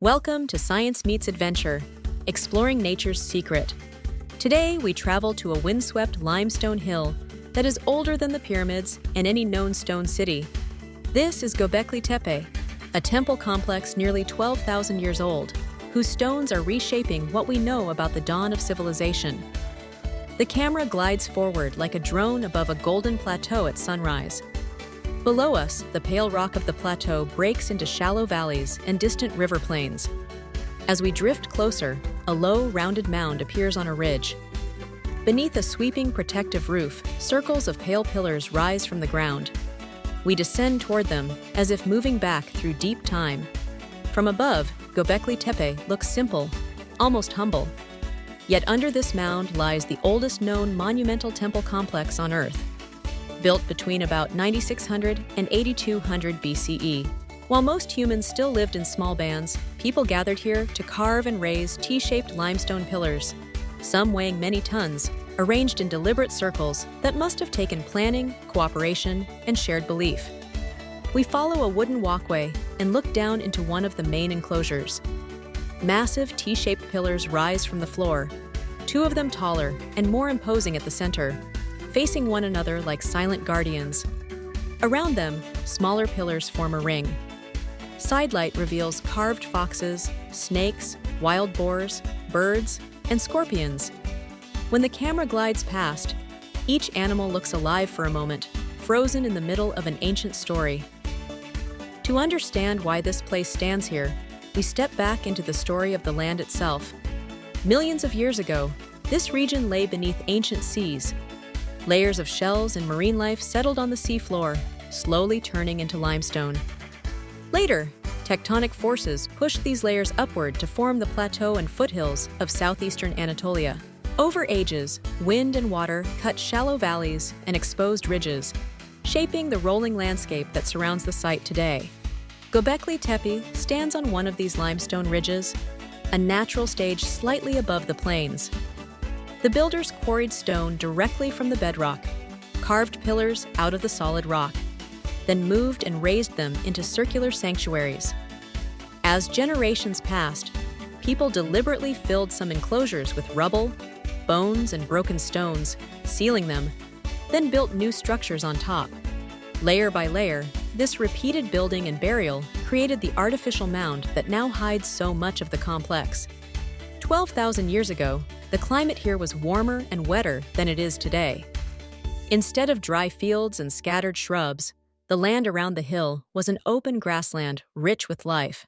Welcome to Science Meets Adventure, exploring nature's secret. Today, we travel to a windswept limestone hill that is older than the pyramids and any known stone city. This is Göbekli Tepe, a temple complex nearly 12,000 years old, whose stones are reshaping what we know about the dawn of civilization. The camera glides forward like a drone above a golden plateau at sunrise. Below us, the pale rock of the plateau breaks into shallow valleys and distant river plains. As we drift closer, a low, rounded mound appears on a ridge. Beneath a sweeping protective roof, circles of pale pillars rise from the ground. We descend toward them, as if moving back through deep time. From above, Göbekli Tepe looks simple, almost humble. Yet under this mound lies the oldest known monumental temple complex on Earth. Built between about 9600 and 8200 BCE. While most humans still lived in small bands, people gathered here to carve and raise T-shaped limestone pillars, some weighing many tons, arranged in deliberate circles that must have taken planning, cooperation, and shared belief. We follow a wooden walkway and look down into one of the main enclosures. Massive T-shaped pillars rise from the floor, two of them taller and more imposing at the center, facing one another like silent guardians. Around them, smaller pillars form a ring. Sidelight reveals carved foxes, snakes, wild boars, birds, and scorpions. When the camera glides past, each animal looks alive for a moment, frozen in the middle of an ancient story. To understand why this place stands here, we step back into the story of the land itself. Millions of years ago, this region lay beneath ancient seas. Layers of shells and marine life settled on the seafloor, slowly turning into limestone. Later, tectonic forces pushed these layers upward to form the plateau and foothills of southeastern Anatolia. Over ages, wind and water cut shallow valleys and exposed ridges, shaping the rolling landscape that surrounds the site today. Göbekli Tepe stands on one of these limestone ridges, a natural stage slightly above the plains. The builders quarried stone directly from the bedrock, carved pillars out of the solid rock, then moved and raised them into circular sanctuaries. As generations passed, people deliberately filled some enclosures with rubble, bones, and broken stones, sealing them, then built new structures on top. Layer by layer, this repeated building and burial created the artificial mound that now hides so much of the complex. 12,000 years ago, the climate here was warmer and wetter than it is today. Instead of dry fields and scattered shrubs, the land around the hill was an open grassland rich with life.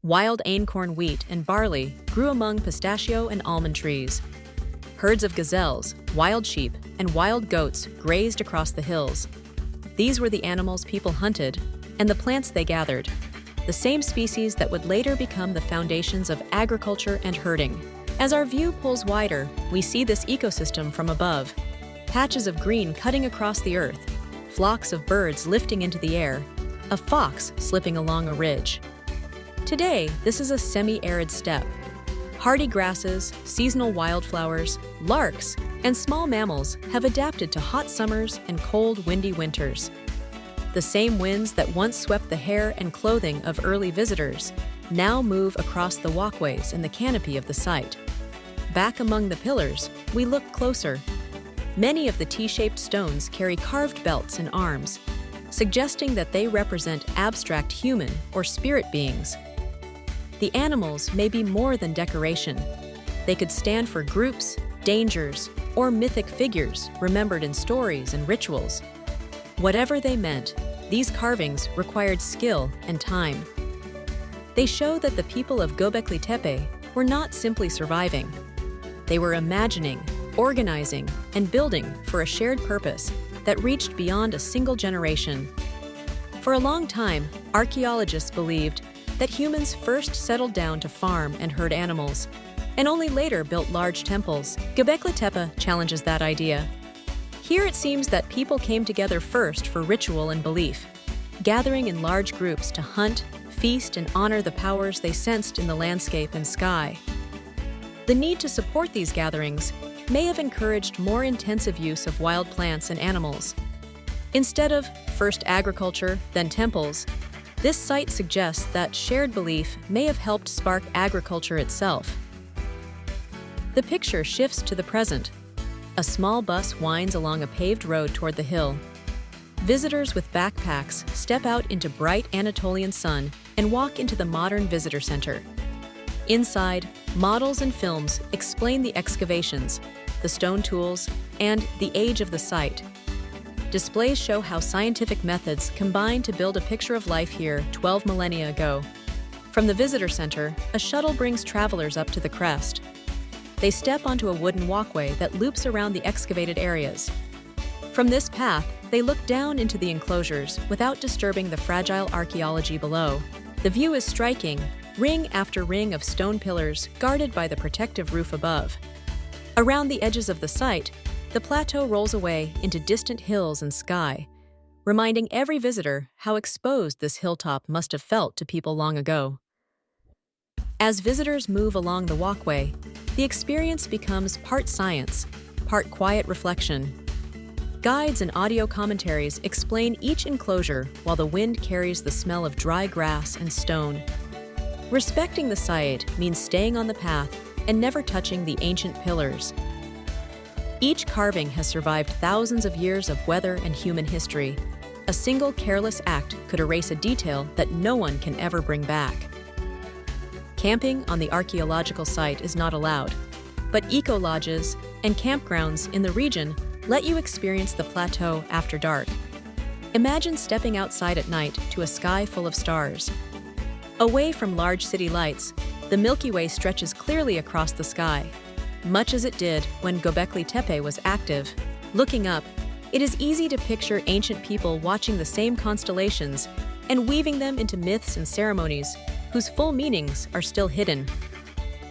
Wild einkorn wheat and barley grew among pistachio and almond trees. Herds of gazelles, wild sheep, and wild goats grazed across the hills. These were the animals people hunted and the plants they gathered, the same species that would later become the foundations of agriculture and herding. As our view pulls wider, we see this ecosystem from above. Patches of green cutting across the earth, flocks of birds lifting into the air, a fox slipping along a ridge. Today, this is a semi-arid steppe. Hardy grasses, seasonal wildflowers, larks, and small mammals have adapted to hot summers and cold, windy winters. The same winds that once swept the hair and clothing of early visitors now move across the walkways and the canopy of the site. Back among the pillars, we look closer. Many of the T-shaped stones carry carved belts and arms, suggesting that they represent abstract human or spirit beings. The animals may be more than decoration. They could stand for groups, dangers, or mythic figures remembered in stories and rituals. Whatever they meant, these carvings required skill and time. They show that the people of Göbekli Tepe were not simply surviving. They were imagining, organizing, and building for a shared purpose that reached beyond a single generation. For a long time, archaeologists believed that humans first settled down to farm and herd animals, and only later built large temples. Göbekli Tepe challenges that idea. Here it seems that people came together first for ritual and belief, gathering in large groups to hunt, feast, and honor the powers they sensed in the landscape and sky. The need to support these gatherings may have encouraged more intensive use of wild plants and animals. Instead of first agriculture, then temples, This site suggests that shared belief may have helped spark agriculture itself. The picture shifts to the present. A small bus winds along a paved road toward the hill. Visitors with backpacks step out into bright Anatolian sun and walk into the modern visitor center. Inside, models and films explain the excavations, the stone tools, and the age of the site. Displays show how scientific methods combined to build a picture of life here 12 millennia ago. From the visitor center, a shuttle brings travelers up to the crest. They step onto a wooden walkway that loops around the excavated areas. From this path, they look down into the enclosures without disturbing the fragile archaeology below. The view is striking, ring after ring of stone pillars guarded by the protective roof above. Around the edges of the site, the plateau rolls away into distant hills and sky, reminding every visitor how exposed this hilltop must have felt to people long ago. As visitors move along the walkway, the experience becomes part science, part quiet reflection. Guides and audio commentaries explain each enclosure while the wind carries the smell of dry grass and stone. Respecting the site means staying on the path and never touching the ancient pillars. Each carving has survived thousands of years of weather and human history. A single careless act could erase a detail that no one can ever bring back. Camping on the archaeological site is not allowed, but eco-lodges and campgrounds in the region let you experience the plateau after dark. Imagine stepping outside at night to a sky full of stars. Away from large city lights, the Milky Way stretches clearly across the sky, much as it did when Göbekli Tepe was active. Looking up, it is easy to picture ancient people watching the same constellations and weaving them into myths and ceremonies whose full meanings are still hidden.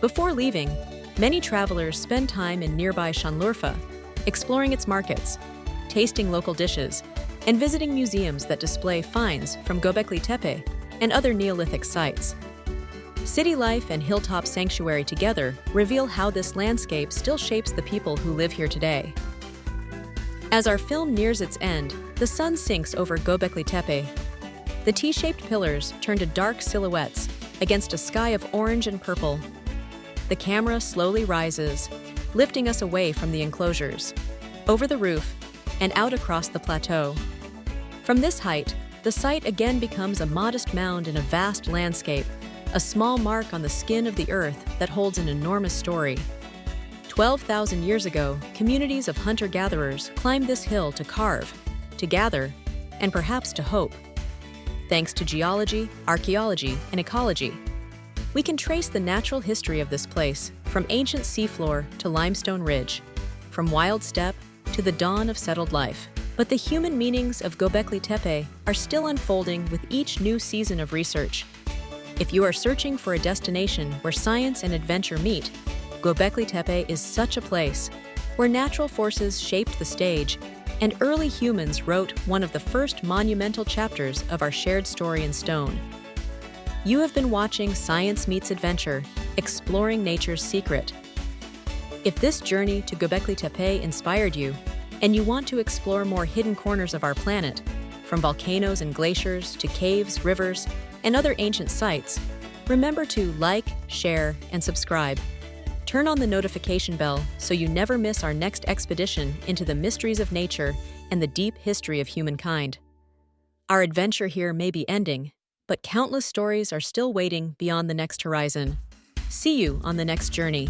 Before leaving, many travelers spend time in nearby Şanlıurfa, exploring its markets, tasting local dishes, and visiting museums that display finds from Göbekli Tepe and other Neolithic sites. City life and hilltop sanctuary together reveal how this landscape still shapes the people who live here today. As our film nears its end, the sun sinks over Göbekli Tepe. The T-shaped pillars turn to dark silhouettes against a sky of orange and purple. The camera slowly rises, lifting us away from the enclosures, over the roof, and out across the plateau. From this height, the site again becomes a modest mound in a vast landscape, a small mark on the skin of the earth that holds an enormous story. 12,000 years ago, communities of hunter-gatherers climbed this hill to carve, to gather, and perhaps to hope. Thanks to geology, archaeology, and ecology, we can trace the natural history of this place, from ancient seafloor to limestone ridge, from wild steppe to the dawn of settled life. But the human meanings of Göbekli Tepe are still unfolding with each new season of research. If you are searching for a destination where science and adventure meet, Göbekli Tepe is such a place, where natural forces shaped the stage and early humans wrote one of the first monumental chapters of our shared story in stone. You have been watching Science Meets Adventure, exploring nature's secret. If this journey to Göbekli Tepe inspired you, and you want to explore more hidden corners of our planet, from volcanoes and glaciers to caves, rivers, and other ancient sites, remember to like, share, and subscribe. Turn on the notification bell so you never miss our next expedition into the mysteries of nature and the deep history of humankind. Our adventure here may be ending, but countless stories are still waiting beyond the next horizon. See you on the next journey.